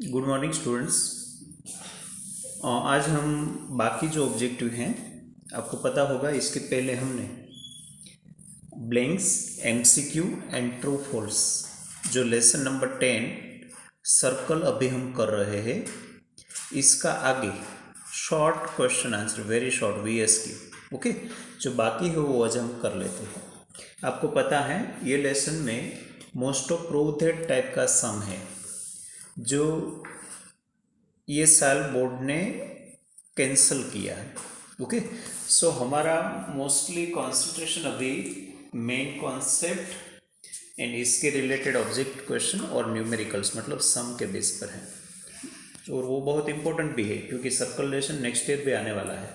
Good morning students. आज हम बाकी जो ऑब्जेक्टिव हैं, आपको पता होगा इसके पहले हमने blanks, MCQ and true false, जो लेसन नंबर 10 सर्कल अभी हम कर रहे हैं, इसका आगे short question answer, very short VSQ, okay, जो बाकी है वो आज हम कर लेते हैं। आपको पता है ये लेसन में most of prove that type का सम है, जो ये साल बोर्ड ने कैंसिल किया है। ओके, सो हमारा मोस्टली कॉन्सेंट्रेशन अभी मेन कॉन्सेप्ट एंड इसके रिलेटेड ऑब्जेक्ट क्वेश्चन और न्यूमेरिकल्स मतलब सम के बेस पर है, और वो बहुत इंपॉर्टेंट भी है क्योंकि सर्कल लेसन नेक्स्ट ईयर भी आने वाला है।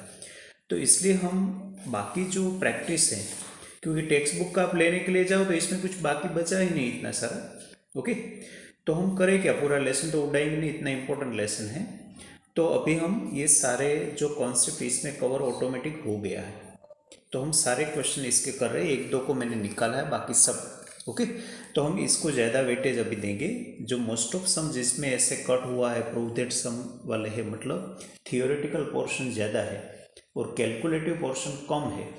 तो इसलिए हम बाकी जो प्रैक्टिस है, क्योंकि टेक्स्ट बुक का आप लेने के लिए जाओ तो इसमें कुछ बाकी बचा ही नहीं इतना सारा। ओके, तो हम करें क्या, पूरा लेसन तो उड़ाएंगे नहीं, इतना इंपॉर्टेंट लेसन है। तो अभी हम ये सारे जो कॉन्सेप्ट इसमें कवर ऑटोमेटिक हो गया है, तो हम सारे क्वेश्चन इसके कर रहे हैं, एक दो को मैंने निकाला है, बाकी सब ओके। तो हम इसको ज़्यादा वेटेज अभी देंगे, जो मोस्ट ऑफ सम जिसमें ऐसे कट हुआ है प्रूव दैट सम वाले है, मतलब थियोरेटिकल पोर्शन ज़्यादा है और कैलकुलेटिव पोर्शन कम है।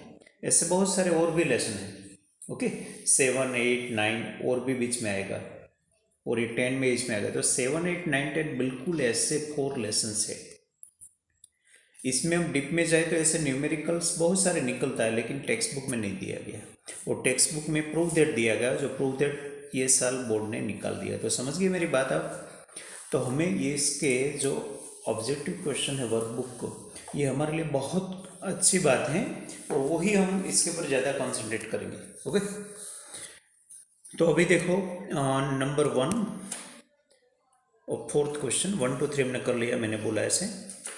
ऐसे बहुत सारे और भी लेसन हैं, ओके, 7, 8, 9 और भी बीच में आएगा, और ये 10 में इसमें आएगा। तो 7, 8, 9, 10 बिल्कुल ऐसे 4 लेसन्स है। इसमें हम डिप में जाए तो ऐसे न्यूमेरिकल्स बहुत सारे निकलता है, लेकिन टेक्स्ट बुक में नहीं दिया गया, और टेक्स्ट बुक में प्रूव दैट दिया गया, जो प्रूव दैट ये साल बोर्ड ने निकाल दिया। तो समझ गए मेरी बात आप। तो हमें ये इसके जो ऑब्जेक्टिव क्वेश्चन है वर्कबुक को, ये हमारे लिए बहुत अच्छी बात है, और वही हम इसके ऊपर ज़्यादा कॉन्सेंट्रेट करेंगे। ओके, तो अभी देखो नंबर 1 और 4th क्वेश्चन, 1, 2, 3 हमने कर लिया, मैंने बोला ऐसे।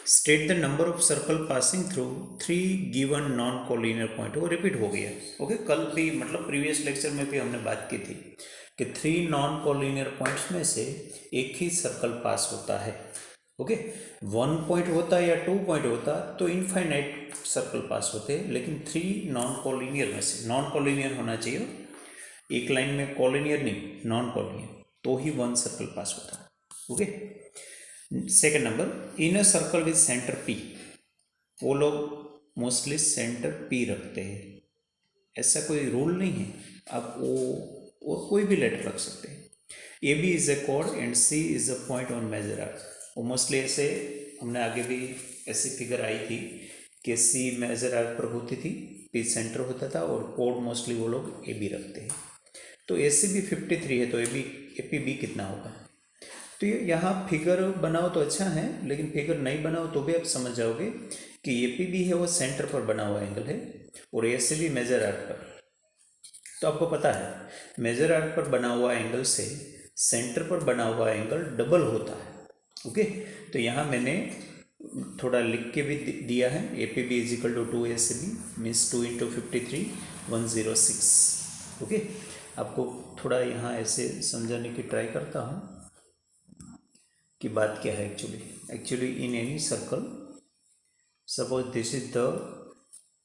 State the number of circle passing through 3 given non collinear point. वो रिपीट हो गया, ओके, कल भी मतलब प्रीवियस लेक्चर में भी हमने बात की थी कि 3 नॉन कोलिनियर पॉइंट्स में से एक ही सर्कल पास होता है। ओके, 1 पॉइंट होता है या 2 पॉइंट होता तो इनफाइनाइट सर्कल पास होते हैं, लेकिन 3 नॉन कोलिनियर में से, नॉन कोलिनियर होना चाहिए, एक लाइन में कोलिनियर नहीं, नॉन कोलिनियर, तो ही 1 सर्कल पास होता है। Okay, second number, in a circle with center P, वो लोग मोस्टली सेंटर पी रखते हैं, ऐसा कोई रूल नहीं है, आप वो और कोई भी लेटर रख सकते हैं। ए बी इज ए कोड and C is a point on major arc, वो मोस्टली ऐसे, हमने आगे भी ऐसी फिगर आई थी कि सी मेजर आर्क पर होती थी, पी सेंटर होता था, और कोड मोस्टली वो लोग ए बी रखते हैं। तो ए सी भी 53 है, तो A B A P B कितना होगा। तो ये यहाँ फिगर बनाओ तो अच्छा है, लेकिन फिगर नहीं बनाओ तो भी आप समझ जाओगे कि ए पी बी है वो सेंटर पर बना हुआ एंगल है, और ए सी भी मेजर आर्क पर। तो आपको पता है मेजर आर्क पर बना हुआ एंगल से सेंटर पर बना हुआ एंगल डबल होता है। ओके, तो यहाँ मैंने थोड़ा लिख के भी दिया है, A P B is equal to 2 A C B means 2 × 53 106। Okay, आपको थोड़ा यहाँ ऐसे समझाने की ट्राई करता हूँ कि बात क्या है। Actually in any circle, suppose this is the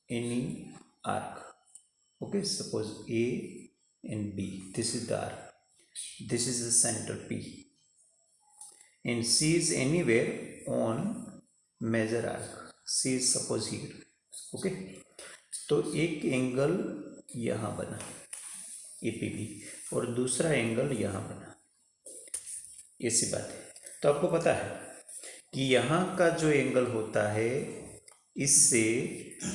any arc, okay, suppose A and B, this is the arc, this is the center P, and C is anywhere on major arc, C is suppose here, okay। तो एक angle यहाँ बना APB और दूसरा angle यहाँ बना, ऐसी बात है। तो आपको पता है कि यहाँ का जो एंगल होता है, इससे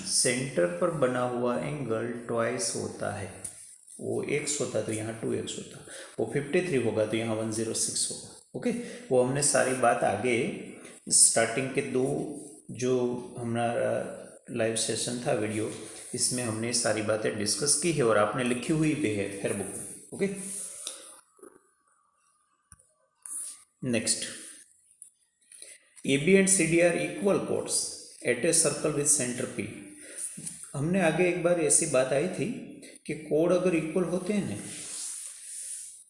सेंटर पर बना हुआ एंगल ट्वाइस होता है, वो x होता तो यहाँ 2x होता, वो 53 होगा तो यहाँ 106 होगा। ओके, वो हमने सारी बात आगे स्टार्टिंग के 2 जो हमारा लाइव सेशन था वीडियो, इसमें हमने सारी बातें डिस्कस की है और आपने लिखी हुई भी है फेयरबुक में। Okay, next, A B and C D are equal chords at a circle with center P. हमने आगे एक बार ऐसी बात आई थी कि कोड अगर इक्वल होते हैं ना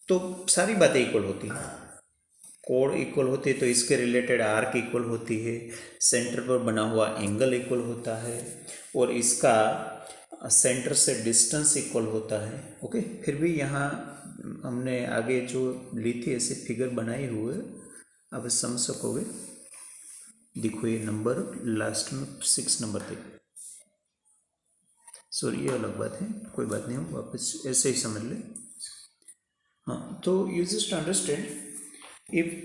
तो सारी बातें इक्वल होती हैं। कोड इक्वल होती है तो इसके रिलेटेड आर्क इक्वल होती है, सेंटर पर बना हुआ एंगल इक्वल होता है, और इसका सेंटर से डिस्टेंस इक्वल होता है। ओके, फिर भी यहाँ हमने आगे जो ली थी ऐसी फिगर बनाई हुई, आप समझ सकोगे। देखो ये नंबर लास्ट में 6 नंबर थे, सॉरी ये अलग बात है, कोई बात नहीं, हम वापस ऐसे ही समझ ले। हाँ, तो you just understand if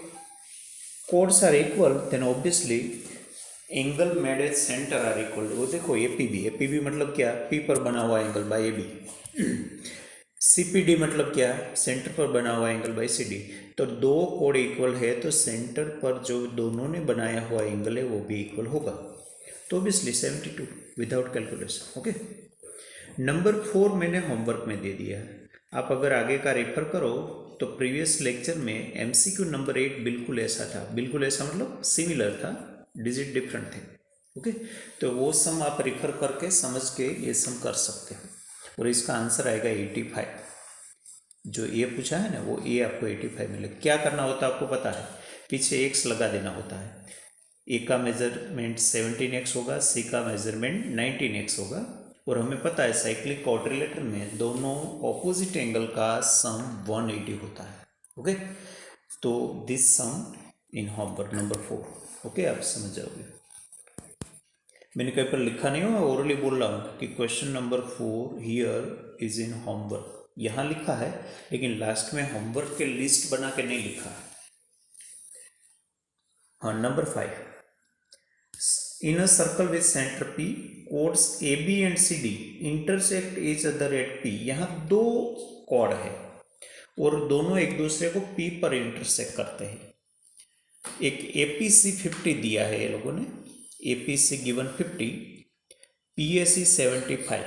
chords are equal then obviously angle made at center are equal. वो देखो एपीबी मतलब क्या, पी पर बना हुआ एंगल बाय एबी। सीपीडी मतलब क्या, सेंटर पर बना हुआ एंगल बाय सीडी। तो दो कोड इक्वल है तो सेंटर पर जो दोनों ने बनाया हुआ एंगल है वो भी इक्वल होगा। तो obviously 72 without calculation. Okay, number 4 मैंने होमवर्क में दे दिया है, आप अगर आगे का रेफर करो तो प्रीवियस लेक्चर में एमसीक्यू नंबर 8 बिल्कुल ऐसा था, बिल्कुल ऐसा मतलब सिमिलर था, डिजिट डिफरेंट थे। ओके, तो वो सम आप रेफर करके समझ के ये सम कर सकते हो, और इसका आंसर आएगा 85। जो ए पूछा है ना वो ए आपको 85 मिलेगा। क्या करना होता है आपको पता है, पीछे एक्स लगा देना होता है। ए का मेजरमेंट 17x होगा, सी का मेजरमेंट 19x होगा, और हमें पता है साइक्लिक क्वाड्रिलेटरल में दोनों ऑपोजिट एंगल का सम 180 होता है। ओके, तो this sum in homework number 4। Okay, आप समझ जाओगे। मैंने कहीं पर लिखा नहीं हो, ओरली बोल रहा हूँ कि question number 4 here is in homework, यहाँ लिखा है लेकिन लास्ट में होमवर्क के लिस्ट बना के नहीं लिखा है। हाँ, number 5, in a circle with center P, chords AB and CD intersect each other at P। यहाँ दो कॉर्ड है और दोनों एक दूसरे को P पर इंटरसेक्ट करते हैं। एक APC 50 दिया है ये लोगों ने, APC given 50, PAC 75,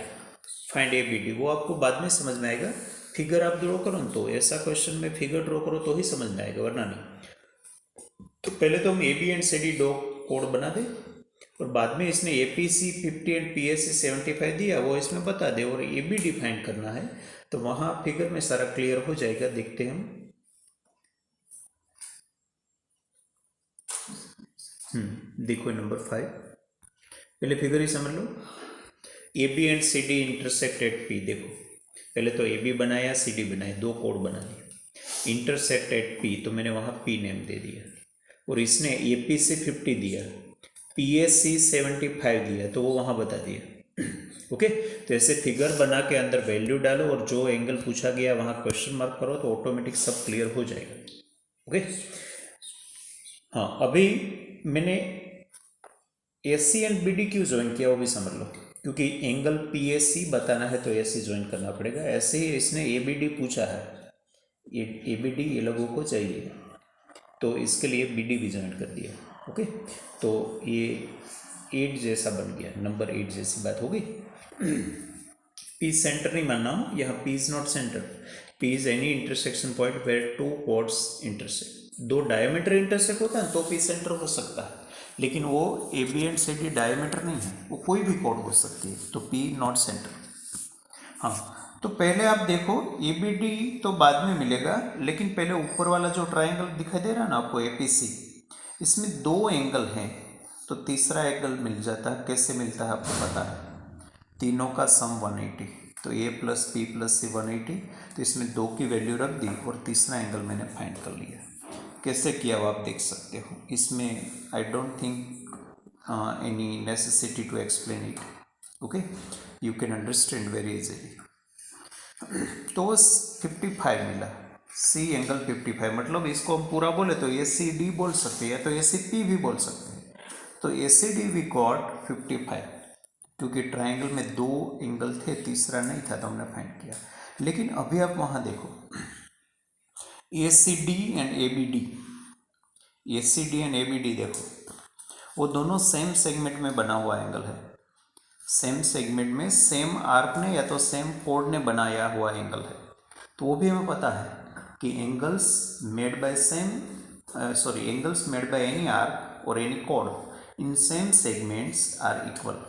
find ABD। वो आपको बाद में समझ में आएगा, फिगर आप ड्रॉ करो तो, ऐसा क्वेश्चन में फिगर ड्रॉ करो तो ही समझ में आएगा, वरना नहीं। तो पहले तो हम AB एंड CD दो कोड बना दें, और बाद में इसने APC 50 एंड PAC 75 दिया, वो इसमें बता दे, और ये भी डिफाइन करना है, तो वहाँ फिगर में सारा क्लियर हो जाएगा। देखते हैं हम। देखो नंबर 5, पहले फिगर ही समझ लो। AB and CD intersect at P। देखो पहले तो AB बनाया, CD बनाया, दो कोड बना दिया। इंटरसेक्ट एट P तो मैंने वहाँ P नेम दे दिया, और इसने APC 50 दिया, PAC 75 दिया, तो वो वहाँ बता दिया। ओके, तो ऐसे फिगर बना के अंदर वैल्यू डालो, और जो एंगल पूछा गया वहाँ क्वेश्चन मार्क करो, तो ऑटोमेटिक सब क्लियर हो जाएगा। ओके, हाँ, अभी मैंने AC एंड BD क्यों ज्वाइन किया वो भी समझ लो, क्योंकि एंगल PAC बताना है तो AC ज्वाइन करना पड़ेगा। ऐसे ही इसने ABD पूछा है, ये ABD ये लोगों को चाहिए, तो इसके लिए BD भी ज्वाइन कर दिया। ओके, तो ये 8 जैसा बन गया, नंबर 8 जैसी बात हो गई। P सेंटर नहीं मानना हो, यहाँ P is not center, P is any intersection point where two chords intersect. दो डायमीटर इंटरसेक्ट होता है तो P सेंटर हो सकता है, लेकिन वो AB एंड CD डायमीटर नहीं है, वो कोई भी कॉर्ड हो सकती है, तो P नॉट सेंटर। हाँ, तो पहले आप देखो ABD तो बाद में मिलेगा, लेकिन पहले ऊपर वाला जो ट्राइंगल दिखाई दे रहा है ना आपको APC, इसमें दो एंगल हैं, तो तीसरा एंगल मिल जाता है। कैसे मिलता है आपको पता है, तीनों का सम 180, तो A plus P plus C 180, तो इसमें दो की वैल्यू रख दी और तीसरा एंगल मैंने फाइंड कर लिया। कैसे किया वो आप देख सकते हो, इसमें I don't think any necessity to explain it. Okay, you can understand very easily. तो 55 मिला, C एंगल 55, मतलब इसको हम पूरा बोले तो ACD बोल सकते हैं, या तो ACP भी बोल सकते हैं। तो ACD वी गॉट 55, क्योंकि ट्राइंगल में दो एंगल थे, तीसरा नहीं था, तो हमने फाइंड किया। लेकिन अभी आप वहाँ देखो ACD and ABD, ACD and ABD देखो, वो दोनों सेम सेगमेंट में बना हुआ एंगल है। सेम सेगमेंट में सेम आर्क ने या तो सेम कोड ने बनाया हुआ एंगल है, तो वो भी हमें पता है कि angles made by angles made by any arc और एनी कोड in same segments are equal.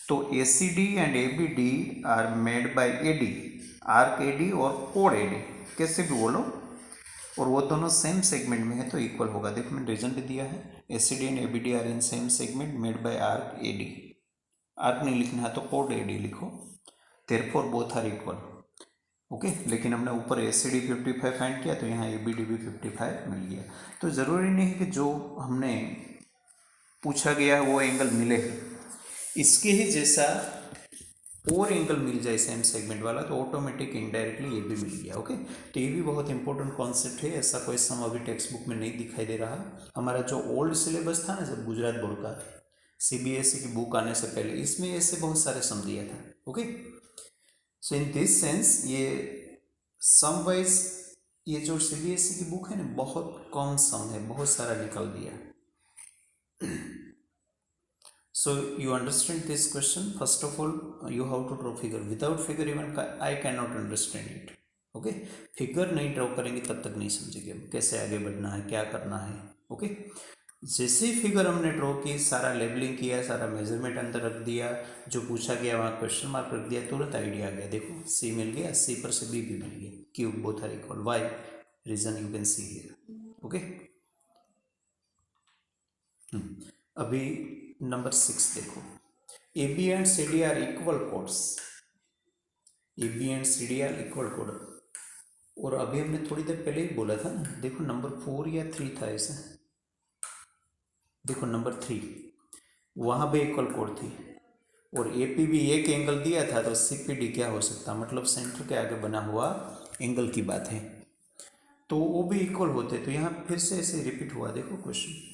तो ACD and ABD are made by AD, arc AD और कोड AD, कैसे भी बोलो, और वो दोनों सेम सेगमेंट में है तो इक्वल होगा। देखो मैंने रीजन भी दिया है, ACD and ABD are in same segment made by arc AD, arc नहीं लिखना है तो कोड AD लिखो, therefore both are equal. Okay, लेकिन हमने ऊपर ACD 55 फाइंड किया तो यहाँ ABD भी 55 मिल गया। तो ज़रूरी नहीं है कि जो हमने पूछा गया है वो एंगल मिले, इसके ही जैसा और एंगल मिल जाए सेम सेगमेंट वाला तो ऑटोमेटिक इनडायरेक्टली ये भी मिल गया। ओके, तो ये भी बहुत इंपॉर्टेंट कॉन्सेप्ट है। ऐसा कोई सम अभी टेक्स्ट बुक में नहीं दिखाई दे रहा। हमारा जो ओल्ड सिलेबस था ना, जब गुजरात बोर्ड का CBSE की बुक आने से पहले, इसमें ऐसे बहुत सारे सम दिया था। Okay, so in this sense ये सम वाइज ये जो CBSE की बुक है ना, बहुत कम सम है, बहुत सारा निकल दिया। So you understand this question? First of all, you have to draw figure. Without figure even I cannot understand it. Okay, figure नहीं ड्रॉ करेंगे तब तक नहीं समझेंगे कैसे आगे बढ़ना है, क्या करना है। ओके, जैसे ही फिगर हमने ड्रॉ की, सारा लेबलिंग किया, सारा मेजरमेंट अंदर रख दिया, जो पूछा गया वहाँ क्वेश्चन मार्क रख दिया, तुरंत आइडिया आ गया। देखो C मिल गया, C पर से B भी मिल गया, cause both are equal, why reason you can see here. Okay, अभी नंबर 6 देखो, AB and CD are equal chords. AB and CD are equal कोड, और अभी हमने थोड़ी देर पहले ही बोला था ना, देखो नंबर 4 या 3 था ऐसा, देखो नंबर 3 वहाँ भी इक्वल कोड थी, और APB एक एंगल दिया था, तो CPD क्या हो सकता, मतलब सेंटर के आगे बना हुआ एंगल की बात है, तो वो भी इक्वल होते। तो यहाँ फिर से ऐसे रिपीट हुआ, देखो क्वेश्चन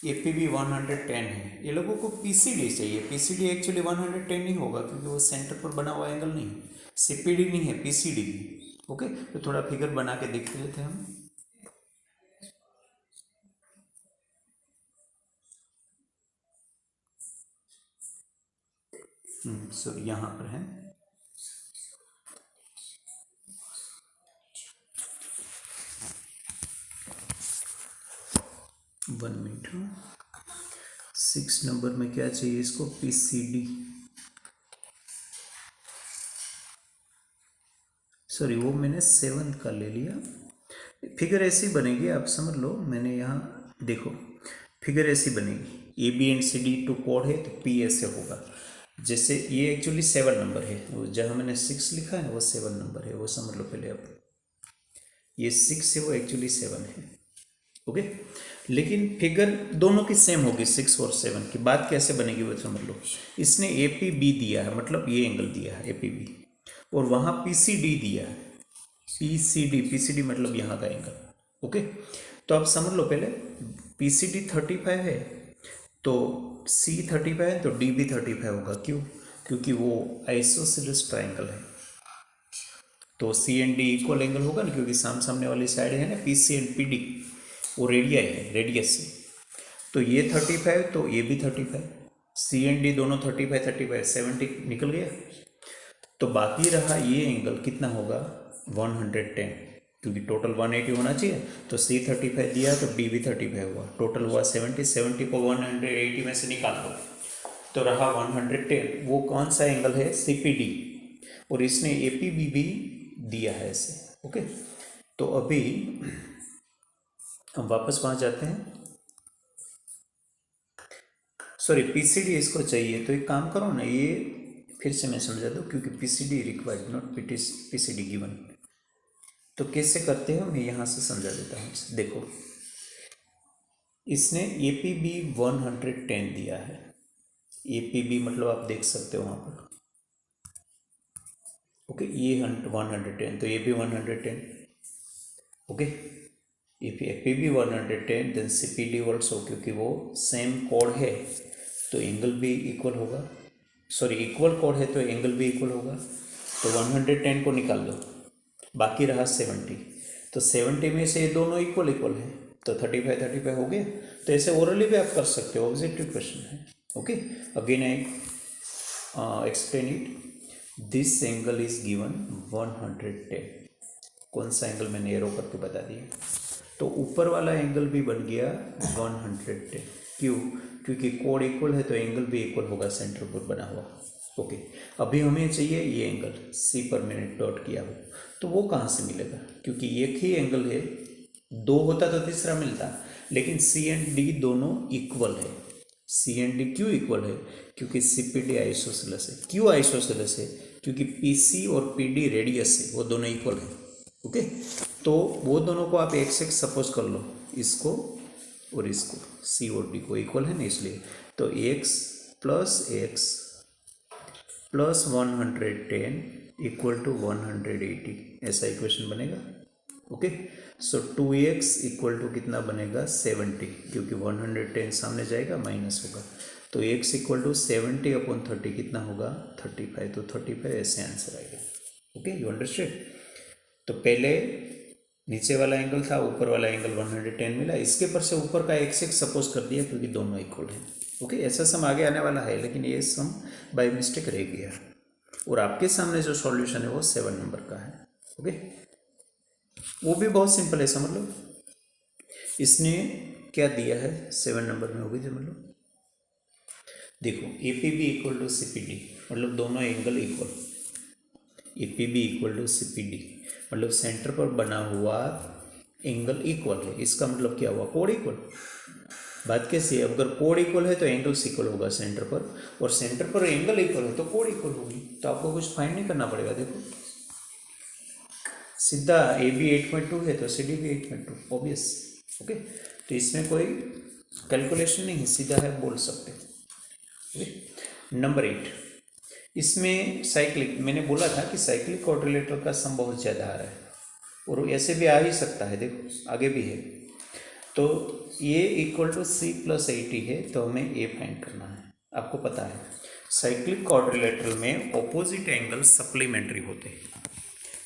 APB 110 है, ये लोगों को PCD चाहिए। PCD एक्चुअली 110 नहीं होगा क्योंकि वो सेंटर पर बना हुआ एंगल नहीं, CPD नहीं है, PCD। ओके, तो थोड़ा फिगर बना के देख लेते हैं हम। सो यहाँ पर है, वन मिनट, 6 नंबर में क्या चाहिए इसको, PCD, सॉरी वो मैंने 7 का ले लिया। फिगर ऐसी बनेगी, आप समझ लो, मैंने यहाँ देखो फिगर ऐसी बनेगी, AB एंड CD टू कोड है तो P ऐसे होगा। जैसे ये एक्चुअली 7 नंबर है, वो जहाँ मैंने 6 लिखा है वो 7 नंबर है, वो समझ लो पहले। अब ये 6 है, वो एक्चुअली 7 है। ओके, लेकिन फिगर दोनों की सेम होगी, 6 और 7 की। बात कैसे बनेगी वो समझ लो। इसने APB दिया है, मतलब ये एंगल दिया है APB, और वहाँ PCD दिया है, PCD मतलब यहाँ का एंगल। ओके, तो आप समझ लो पहले, PCD 35 है तो C 35 है तो D भी 35 होगा। क्यों? क्योंकि वो आइसोसेलेस ट्राइंगल है, तो C and D equal angle होगा ना, क्योंकि सामने वाली साइड है ना PC एंड PD, वो रेडिया है, रेडियस है। तो ये 35 तो ये भी 35, C एंड D दोनों 35 70 निकल गया। तो बाकी रहा ये एंगल कितना होगा, 110, क्योंकि टोटल 180 होना चाहिए, तो C 35 दिया तो D भी 35 हुआ, टोटल हुआ 70 को 180 में से निकाल दो तो रहा 110। वो कौन सा एंगल है, CPD, और इसने APB भी दिया है ऐसे। ओके, तो अभी हम वापस वहाँ जाते हैं, सॉरी PCD इसको चाहिए, तो एक काम करो ना, ये फिर से मैं समझा दूँ, क्योंकि PCD required not PCD given. तो कैसे करते हैं मैं यहाँ से समझा देता हूँ। देखो, इसने APB 110 दिया है, APB मतलब आप देख सकते हो वहाँ पर। ओके, ये 110 तो ये भी 110। Okay, if APB 110 then CPD also, क्योंकि वो सेम कोड है तो एंगल भी इक्वल होगा, सॉरी इक्वल कोड है तो एंगल भी इक्वल होगा। तो 110 को निकाल दो, बाकी रहा 70, तो 70 में से ये दोनों इक्वल है, तो 35 हो गया। तो ऐसे ओरली भी आप कर सकते हो, ऑब्जेक्टिव क्वेश्चन है। Okay, again I explain it, this angle is given 110, कौन सा एंगल मैंने एरो करके बता दिया, तो ऊपर वाला एंगल भी बन गया 110। क्यों? क्योंकि कोड इक्वल है तो एंगल भी इक्वल होगा, सेंटर पर बना हुआ। ओके, अभी हमें चाहिए ये एंगल C पर मैंने डॉट किया हो, तो वो कहाँ से मिलेगा, क्योंकि एक ही एंगल है, 2 होता तो तीसरा मिलता, लेकिन C एंड D दोनों इक्वल है। C एंड D क्यों इक्वल है, क्योंकि CPD आइसोसेलेस है। क्यों आइसोसेलेस है, क्योंकि पी सी और पी डी रेडियस है, वो दोनों इक्वल है। ओके, तो वो दोनों को आप एक से सपोज कर लो, इसको और इसको, सी और डी को इक्वल है ना, इसलिए तो एक्स प्लस 110 इक्वल टू 180, ऐसा इक्वेशन बनेगा। Okay, so 2x equal to कितना बनेगा 70, क्योंकि 110 सामने जाएगा माइनस होगा, तो x इक्वल टू 70/30 कितना होगा 35, तो 35 ऐसे आंसर आएगा। Okay, you understand. तो पहले नीचे वाला एंगल था, ऊपर वाला एंगल 110 मिला, इसके पर से ऊपर का x सपोज कर दिया क्योंकि दोनों इक्वल है। ओके, ऐसा सम आगे आने वाला है, लेकिन ये सम बाय मिस्टेक रह गया, और आपके सामने जो सॉल्यूशन है वो 7 नंबर का है। ओके, वो भी बहुत सिंपल है, समझ लो। इसने क्या दिया है 7 नंबर में, वो भी समझ लो। देखो A P B equal to C P D, मतलब दोनों angle equal, A P B equal to C P D, मतलब सेंटर पर बना हुआ एंगल इक्वल है। इसका मतलब क्या हुआ, कोड इक्वल। बात कैसी है, अगर कोड इक्वल है तो एंगल्स इक्वल होगा सेंटर पर, और सेंटर पर एंगल इक्वल है तो कोड इक्वल होगी। तो आपको कुछ फाइंड नहीं करना पड़ेगा, देखो सीधा ए बी 8.2 है तो सी डी भी 8.2, ऑब्वियस। ओके, तो इसमें कोई कैलकुलेशन नहीं है, सीधा है, बोल सकते। ओके, नंबर 8, इसमें साइक्लिक, मैंने बोला था कि साइक्लिक क्वाड्रिलेटरल का सम बहुत ज़्यादा आ रहा है, और ऐसे भी आ ही सकता है, देखो आगे भी है। तो ये इक्वल टू सी प्लस 80 है, तो हमें ए फाइंड करना है। आपको पता है साइक्लिक क्वाड्रिलेटरल में ऑपोजिट एंगल सप्लीमेंट्री होते हैं,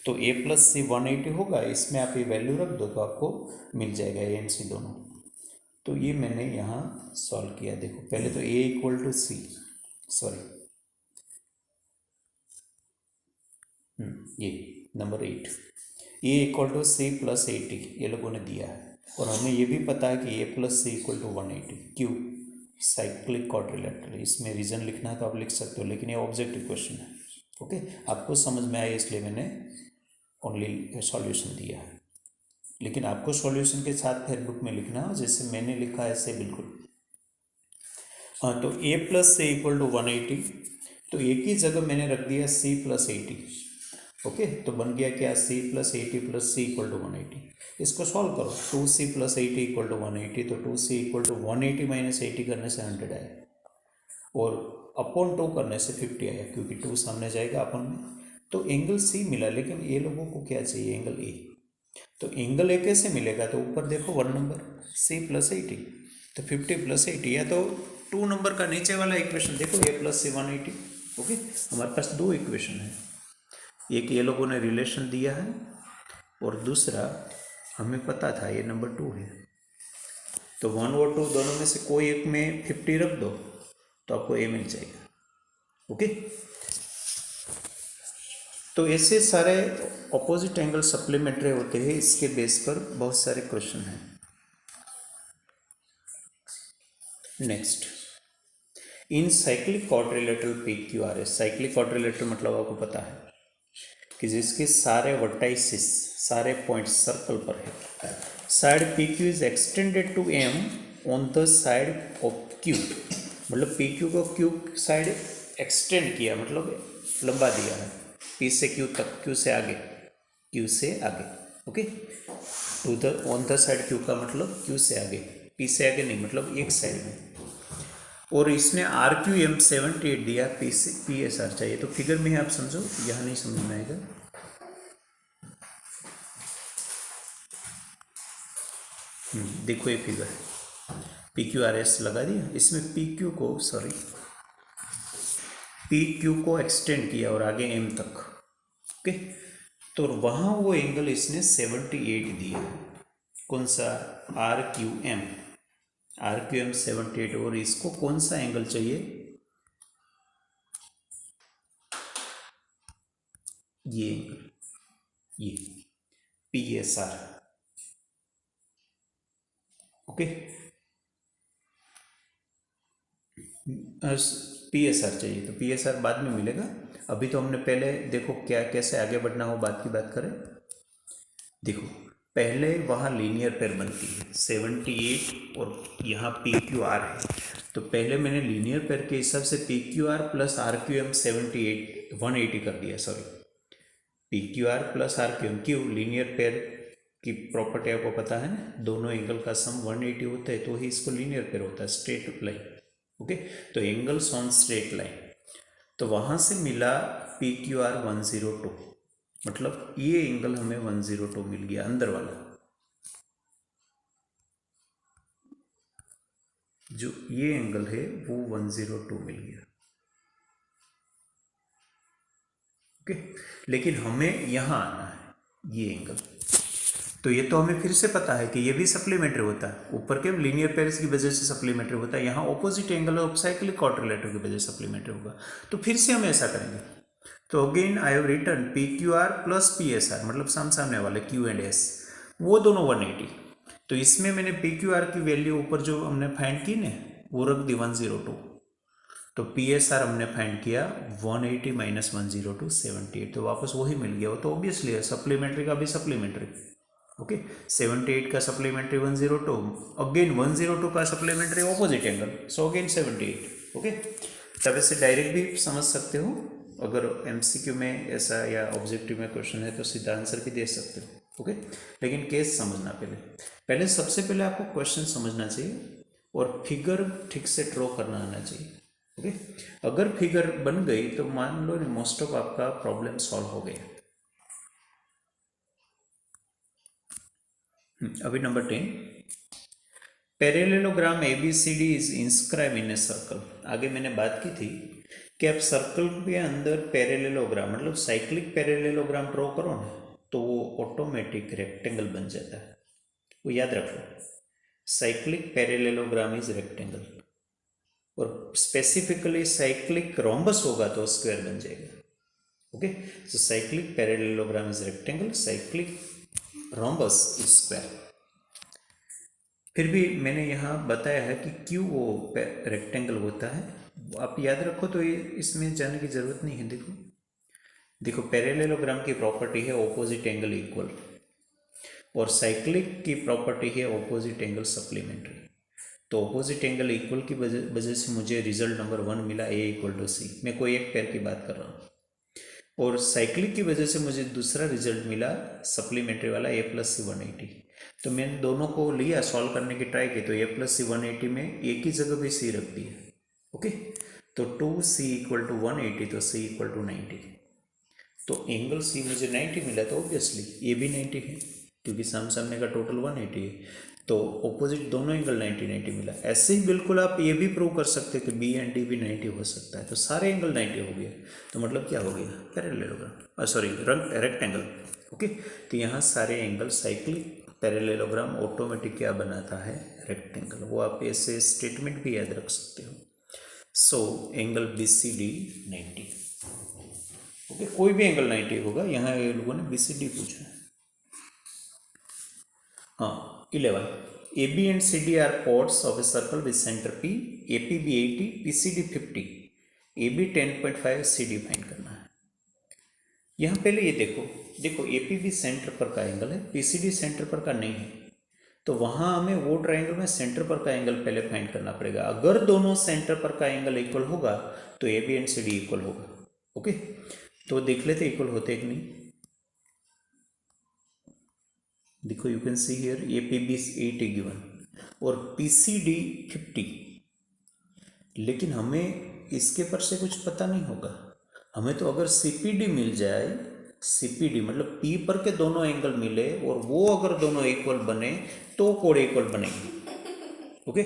तो ए प्लस सी 180 होगा, इसमें आप ये वैल्यू रख दो तो आपको मिल जाएगा ए एंड सी दोनों। तो ये मैंने यहाँ सॉल्व किया, देखो पहले तो A equal to C, sorry ये number 8, A equal to C plus 80 ये लोगों ने दिया है, और हमें ये भी पता है कि ए प्लस सी इक्वल टू 180, क्यों, साइक्लिक क्वाड्रिलेटरल। इसमें रीज़न लिखना है तो आप लिख सकते हो, लेकिन ये ऑब्जेक्टिव क्वेश्चन है। ओके, आपको समझ में आया इसलिए मैंने ओनली सॉल्यूशन दिया है, लेकिन आपको सॉल्यूशन के साथ फिर बुक में लिखना हो, जैसे मैंने लिखा है ऐसे बिल्कुल। हाँ, तो ए प्लस सी इक्वल टू 180, तो एक ही जगह मैंने रख दिया सी प्लस 80। ओके, तो बन गया क्या, C plus 80 plus C equal to 180। इसको सॉल्व करो, 2c प्लस 80 इक्वल टू 180, तो 2c इक्वल टू 180 माइनस 80 करने से 100 आया, और अपॉन 2 करने से 50 आया, क्योंकि 2 सामने जाएगा अपन में। तो एंगल सी मिला, लेकिन ये लोगों को क्या चाहिए, एंगल ए। तो एंगल ए कैसे मिलेगा, तो ऊपर देखो 1 नंबर सी प्लस 80, तो 50 प्लस 80, या तो 2 नंबर का नीचे वाला इक्वेशन देखो, ए प्लस सी 180। ओके, हमारे पास 2 इक्वेशन है, एक ये लोगों ने रिलेशन दिया है, और दूसरा हमें पता था ये नंबर 2 है। तो 1 और 2 दोनों में से कोई एक में 50 रख दो तो आपको ए मिल जाएगा। ओके, तो ऐसे सारे ऑपोजिट एंगल सप्लीमेंट्री होते हैं, इसके बेस पर बहुत सारे क्वेश्चन हैं। नेक्स्ट, इन cyclic quadrilateral P Q R S, cyclic quadrilateral मतलब आपको पता है कि जिसके सारे वर्टाइसिस, सारे पॉइंट्स सर्कल पर है। Side P Q is extended to M on the side of Q, मतलब पी क्यू को क्यू साइड एक्सटेंड किया, मतलब लंबा दिया है, पी से क्यू तक, क्यू से आगे, क्यू से आगे। Okay, to the on the side Q का मतलब क्यू से आगे, पी से आगे नहीं, मतलब एक साइड में। और इसने आर क्यू एम 78 दिया, पी एस आर चाहिए, तो फिगर में आप समझो, यहाँ नहीं समझ में आएगा। देखो ये figure P Q R S लगा दिया, इसमें पी क्यू को, सॉरी पी क्यू को एक्सटेंड किया और आगे एम तक। ओके, तो वहाँ वो एंगल इसने 78 दिया, कौन सा, R Q M, R Q M 78, और इसको कौन सा एंगल चाहिए, ये एंगल, ये P S R. Okay, P S R चाहिए, तो पी एस आर बाद में मिलेगा, अभी तो हमने पहले देखो क्या कैसे आगे बढ़ना हो, बात की बात करें। देखो पहले वहाँ लीनियर पेयर बनती है 78, और यहाँ पी क्यू आर है, तो पहले मैंने लीनियर पेयर के हिसाब से P Q R plus R Q M 78 180 कर दिया, sorry, P Q R plus R Q M, Q linear pair की प्रॉपर्टी आपको पता है ना, दोनों एंगल का सम 180 होता है तो ही इसको लीनियर पेयर होता है, स्ट्रेट लाइन। ओके, तो एंगल्स ऑन स्ट्रेट लाइन, तो वहाँ से मिला पी क्यू आर 102, मतलब ये एंगल हमें 102 मिल गया, अंदर वाला जो ये एंगल है वो 102 मिल गया। ओके, लेकिन हमें यहाँ आना है ये एंगल, तो ये तो हमें फिर से पता है कि ये भी सप्लीमेंट्री होता है, ऊपर के लीनियर पेयर्स की वजह से सप्लीमेंट्री होता है, यहाँ opposite angle of cyclic quadrilateral की वजह से सप्लीमेंट्री होगा। तो फिर से हम ऐसा करेंगे, तो again I have return P Q R plus P S R, मतलब सामने वाले क्यू एंड एस, वो दोनों 180। तो इसमें मैंने पी क्यू आर की वैल्यू ऊपर जो हमने फाइंड की ना वो रख दी 102, तो पी एस आर हमने फाइंड किया 180 माइनस 102 78, तो वापस वही मिल गया। वो तो ऑब्वियसली है, सप्लीमेंट्री का भी सप्लीमेंट्री। ओके, 78 का सप्लीमेंट्री 102, अगेन 102 का supplementary opposite angle, so again 78। Okay, तब ऐसे डायरेक्ट भी समझ सकते हो, अगर एमसीक्यू में ऐसा या ऑब्जेक्टिव में क्वेश्चन है तो सीधा आंसर भी दे सकते हो। ओके, लेकिन केस समझना पहले सबसे पहले आपको क्वेश्चन समझना चाहिए और फिगर ठीक से ड्रॉ करना आना चाहिए। ओके, अगर फिगर बन गई तो मान लो मोस्ट ऑफ आपका प्रॉब्लम सॉल्व हो गया। अभी number 10, parallelogram ABCD is inscribe in a circle. आगे मैंने बात की थी कि आप सर्कल के अंदर पैरेललोग्राम मतलब साइक्लिक पैरेललोग्राम ड्रॉ करो ना तो वो ऑटोमेटिक रेक्टेंगल बन जाता है, वो याद रखो, साइक्लिक पैरेललोग्राम इज रेक्टेंगल, और स्पेसिफिकली साइक्लिक रोम्बस होगा तो स्क्वायर बन जाएगा। Okay, so cyclic parallelogram is rectangle, cyclic rhombus is square. फिर भी मैंने यहाँ बताया है कि क्यों वो रेक्टेंगल होता है, आप याद रखो, तो ये इसमें जाने की जरूरत नहीं है। देखो पैरेललोग्राम की प्रॉपर्टी है ऑपोजिट एंगल इक्वल, और साइक्लिक की प्रॉपर्टी है ऑपोजिट एंगल सप्लीमेंट्री। तो ऑपोजिट एंगल इक्वल की वजह से मुझे रिजल्ट नंबर 1 मिला, A इक्वल टू C। मैं कोई एक पेयर की बात कर रहा हूँ, और साइक्लिक की वजह से मुझे दूसरा रिजल्ट मिला सप्लीमेंट्री वाला A प्लस C 180। तो मैंने दोनों को लिया, सॉल्व करने की ट्राई की, तो A प्लस C 180 में एक ही जगह भी C रख दिया। ओके, तो 2C इक्वल टू 180, तो C इक्वल टू 90। तो एंगल C मुझे 90 मिला, तो ऑब्वियसली A भी 90 है, क्योंकि सामने का टोटल 180 है, तो ऑपोजिट दोनों एंगल 90 मिला। ऐसे ही बिल्कुल आप ये भी प्रूव कर सकते हैं कि B एंड D भी 90 हो सकता है, तो सारे एंगल 90 हो गए, तो मतलब क्या हो गया, पैरेललोग्राम, सॉरी रेक्टेंगल। ओके, तो यहाँ सारे एंगल साइक्लिक पैरेललोग्राम ऑटोमेटिक क्या बनाता है, रेक्टेंगल। वो आप ऐसे स्टेटमेंट भी याद रख सकते हो। So angle BCD 90। ओके, कोई भी एंगल 90 होगा, यहाँ ये लोगों ने BCD पूछा है। हाँ, 11, AB and CD are chords of a circle with center P, APB 80, PCD 50, AB 10.5, CD find करना है। यहाँ पहले ये देखो APB सेंटर पर का एंगल है, PCD सेंटर पर का नहीं है, तो वहाँ हमें वो ट्राइंगल में सेंटर पर का एंगल पहले फाइंड करना पड़ेगा। अगर दोनों सेंटर पर का एंगल इक्वल होगा तो AB एंड CD इक्वल होगा। ओके, तो देख लेते इक्वल होते कि नहीं। देखो you can see here APB 80 given और PCD 50, लेकिन हमें इसके पर से कुछ पता नहीं होगा। हमें तो अगर CPD मिल जाए, CPD मतलब P पर के दोनों एंगल मिले और वो अगर दोनों इक्वल बने तो कोड इक्वल बनेंगे। ओके,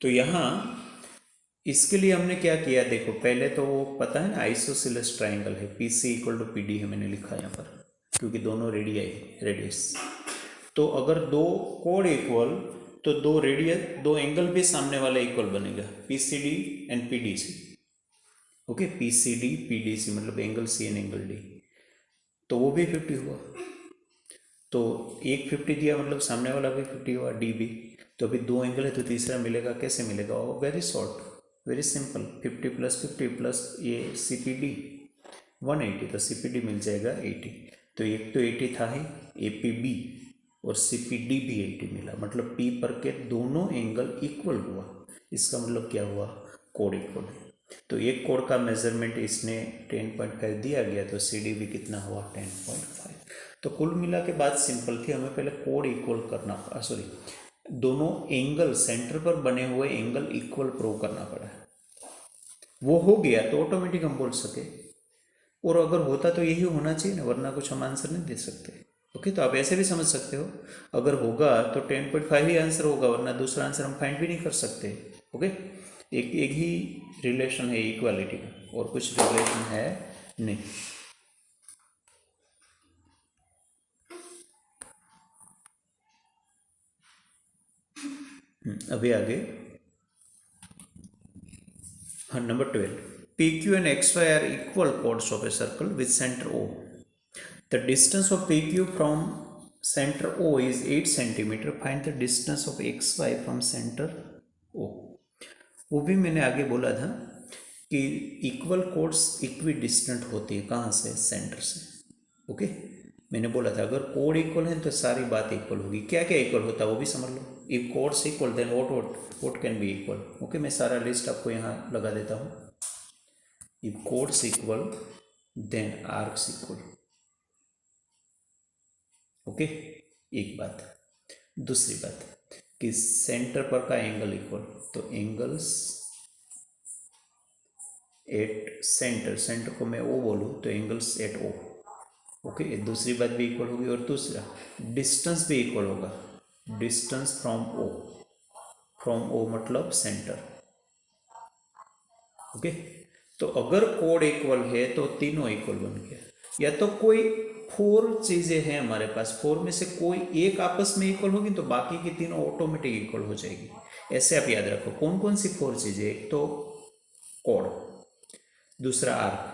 तो यहाँ इसके लिए हमने क्या किया, देखो पहले तो वो पता है ना आइसोसेलेस ट्राइंगल है, PC इक्वल टू PD है, मैंने लिखा यहाँ पर क्योंकि दोनों रेडियस। तो अगर दो कोड इक्वल तो दो एंगल भी सामने वाला इक्वल बनेगा, PCD and PDC। Okay, PCD PDC मतलब angle C and angle D, तो वो भी 50 हुआ, तो एक 50 दिया मतलब सामने वाला भी 50 हुआ, D भी। तो अभी दो एंगल है तो तीसरा मिलेगा, कैसे मिलेगा, वो very short, very simple, 50 plus 50 plus ये CPD 180, तो CPD मिल जाएगा 80। तो एक तो 80 था ही, APB और CPD भी 80 मिला, मतलब P पर के दोनों एंगल इक्वल हुआ। इसका मतलब क्या हुआ, कोड इक्वल है। तो एक कोड का मेजरमेंट इसने 10.5 दिया गया, तो सी डी भी कितना हुआ 10.5। तो कुल मिला के बात सिंपल थी, हमें पहले कोड इक्वल करना पड़ा, सॉरी दोनों एंगल सेंटर पर बने हुए एंगल इक्वल प्रूव करना पड़ा। वो हो गया तो ऑटोमेटिक हम बोल सके, और अगर होता तो यही होना चाहिए ना, वरना कुछ हम आंसर नहीं दे सकते। ओके, तो आप ऐसे भी समझ सकते हो, अगर होगा तो 10.5 ही आंसर होगा, वरना दूसरा आंसर हम फाइंड भी नहीं कर सकते। ओके, एक ही रिलेशन है इक्वालिटी का, और कुछ रिलेशन है नहीं। अभी आगे, हाँ number 12, P Q and X Y R equal chords of a circle with center O. The distance of PQ from center O is 8 centimeter. Find the distance of XY from center O. वो भी मैंने आगे बोला था कि equal codes equi distant होती है, कहाँ से, सेंटर से। ओके, मैंने बोला था अगर कोड इक्वल है तो सारी बात इक्वल होगी। क्या क्या इक्वल होता है वो भी समझ लो। If chords equal then what can be equal. Okay, मैं सारा लिस्ट आपको यहाँ लगा देता हूँ। If chords equal then arcs equal. Okay, एक बात। दूसरी बात कि सेंटर पर का एंगल इक्वल, तो एंगल्स एट सेंटर, सेंटर को मैं ओ बोलूँ तो एंगल्स एट ओ। ओके, दूसरी बात भी इक्वल होगी। और दूसरा डिस्टेंस भी इक्वल होगा, distance from O, from O मतलब सेंटर। ओके, तो अगर कोड इक्वल है तो तीनों इक्वल बन गया। या तो कोई 4 चीज़ें हैं हमारे पास, 4 में से कोई एक आपस में इक्वल होगी तो बाकी की तीनों ऑटोमेटिक इक्वल हो जाएगी। ऐसे आप याद रखो कौन कौन सी 4 चीज़ें, एक तो कोड, दूसरा आर्क,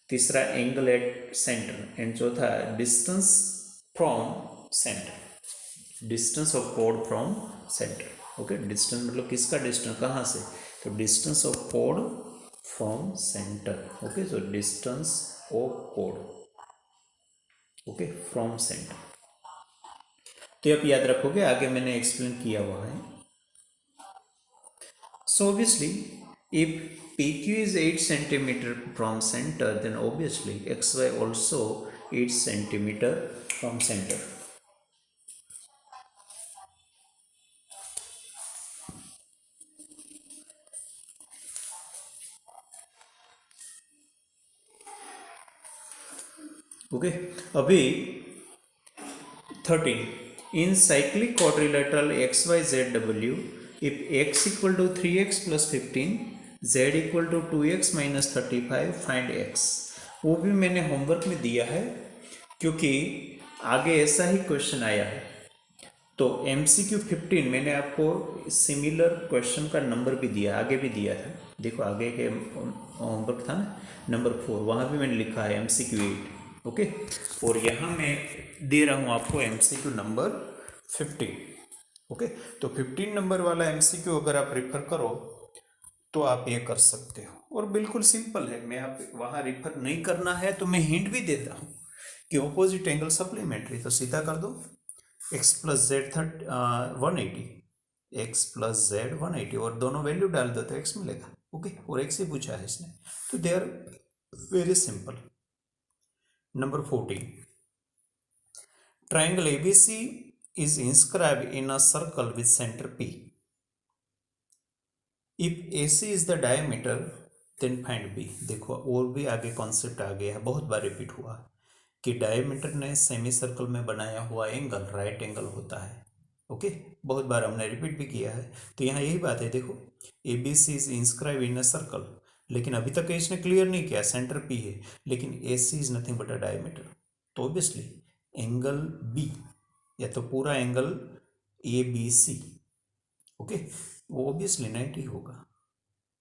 तीसरा एंगल एट सेंटर, एंड चौथा distance from centre, distance of code from centre. Okay, distance मतलब किसका डिस्टेंस, कहाँ से, तो distance of code from centre. Okay, so distance of code, okay, from centre. तो आप याद रखोगे, आगे मैंने एक्सप्लेन किया हुआ है। So obviously if PQ is 8 centimeter from center, then obviously XY also 8 centimeter from center. Okay, अभी 13, in cyclic quadrilateral XYZW, if x equal to 3x plus 15, z equal to 2x minus 35, find x। वो भी मैंने homework में दिया है क्योंकि आगे ऐसा ही क्वेश्चन आया है। तो MCQ 15 मैंने आपको सिमिलर क्वेश्चन का नंबर भी दिया, आगे भी दिया था। देखो आगे के होमवर्क था ना नंबर 4, वहाँ भी मैंने लिखा है MCQ 8। ओके, और यहाँ मैं दे रहा हूँ आपको MCQ नंबर 15। ओके, तो 15 नंबर वाला MCQ अगर आप रेफर करो तो आप ये कर सकते हो, और बिल्कुल सिंपल है। मैं आप वहाँ रेफर नहीं करना है तो मैं हिंट भी देता हूँ कि ऑपोजिट एंगल सप्लीमेंट्री, तो सीधा कर दो x plus Z 180, x plus Z 180, और दोनों वैल्यू डाल दो तो x मिलेगा। ओके, और x ही पूछा है इसने, तो they are very simple. Number 14, triangle ABC is inscribed in a circle with center P. If AC is the diameter, then find B। देखो और भी आगे कॉन्सेप्ट आ गया है, बहुत बार रिपीट हुआ कि डायमीटर ने सेमी सर्कल में बनाया हुआ एंगल राइट एंगल होता है। ओके, बहुत बार हमने रिपीट भी किया है। तो यहाँ यही बात है, देखो ABC is inscribe in a circle, लेकिन अभी तक इसने क्लियर नहीं किया सेंटर P है, लेकिन AC is nothing but a diameter. तो ऑब्वियसली एंगल B या तो पूरा एंगल ABC, ओके, वो ऑब्वियसली 90 होगा।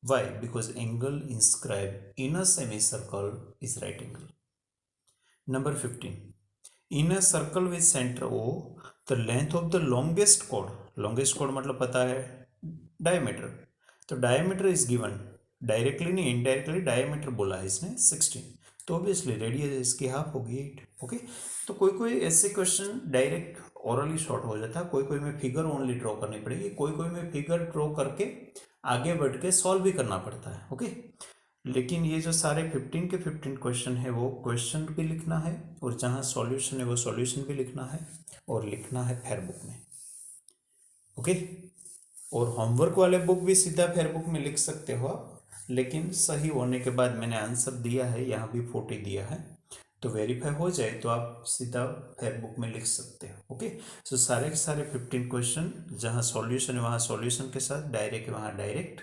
Why? Because angle inscribe in a semi circle is right angle. Number 15, in a circle with centre O, the length of the longest कोड, longest कोड मतलब पता है डायमीटर, तो डायमीटर इज गिवन, डायरेक्टली नहीं indirectly diameter बोला है इसने 16, तो ऑब्वियसली रेडियस इसकी हाफ होगी 8। ओके, तो कोई कोई ऐसे क्वेश्चन डायरेक्ट ओरली शॉर्ट हो जाता है, कोई कोई में फिगर ओनली ड्रॉ करनी पड़ेगी, कोई कोई में फिगर ड्रॉ करके आगे बढ़ के सॉल्व भी करना पड़ता है। ओके, लेकिन ये जो सारे 15 के 15 क्वेश्चन है वो क्वेश्चन भी लिखना है, और जहाँ सॉल्यूशन है वो सॉल्यूशन भी लिखना है, और लिखना है फेयरबुक में। ओके, और होमवर्क वाले बुक भी सीधा फेयरबुक में लिख सकते हो आप, लेकिन सही होने के बाद मैंने आंसर दिया है, यहाँ भी 40 दिया है, तो वेरीफाई हो जाए तो आप सीधा फेयरबुक में लिख सकते हो। ओके, सो सारे के सारे 15 क्वेश्चन जहाँ सॉल्यूशन है वहाँ सॉल्यूशन के साथ, डायरेक्ट वहाँ डायरेक्ट,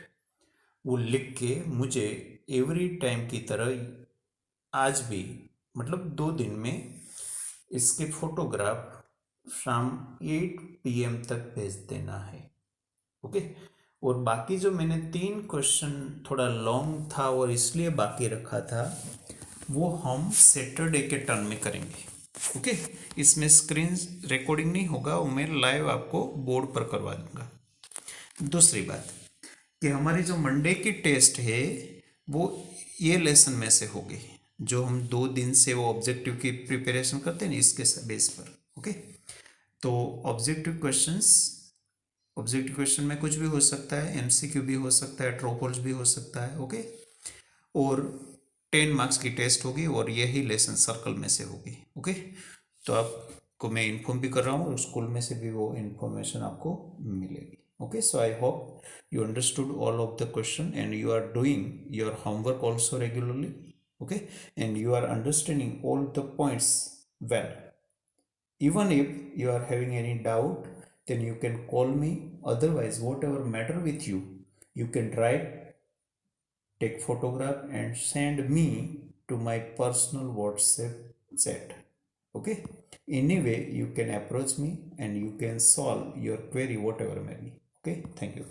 वो लिख के मुझे एवरी टाइम की तरह आज भी, मतलब 2 दिन में, इसके फोटोग्राफ शाम 8 PM तक भेज देना है। ओके, और बाकी जो मैंने 3 क्वेश्चन थोड़ा लॉन्ग था और इसलिए बाकी रखा था, वो हम सैटरडे के टर्न में करेंगे। ओके, इसमें स्क्रीन रिकॉर्डिंग नहीं होगा, वो मैं लाइव आपको बोर्ड पर करवा दूंगा। दूसरी बात कि हमारी जो मंडे की टेस्ट है वो ये लेसन में से होगी, जो हम 2 दिन से वो ऑब्जेक्टिव की प्रिपरेशन करते हैं ना, इसके बेस पर। ओके, तो ऑब्जेक्टिव क्वेश्चन में कुछ भी हो सकता है, MCQ भी हो सकता है, ट्रोपोल्स भी हो सकता है। ओके, और 10 मार्क्स की टेस्ट होगी, और यही लेसन सर्कल में से होगी। ओके, तो आपको मैं इन्फॉर्म भी कर रहा हूँ, और स्कूल में से भी वो इन्फॉर्मेशन आपको मिलेगी। Okay, so I hope you understood all of the question and you are doing your homework also regularly. Okay, and you are understanding all the points well. Even if you are having any doubt, then you can call me. Otherwise, whatever matter with you, you can write, take photograph and send me to my personal WhatsApp chat. Okay, anyway you can approach me and you can solve your query whatever may be. Okay, thank you.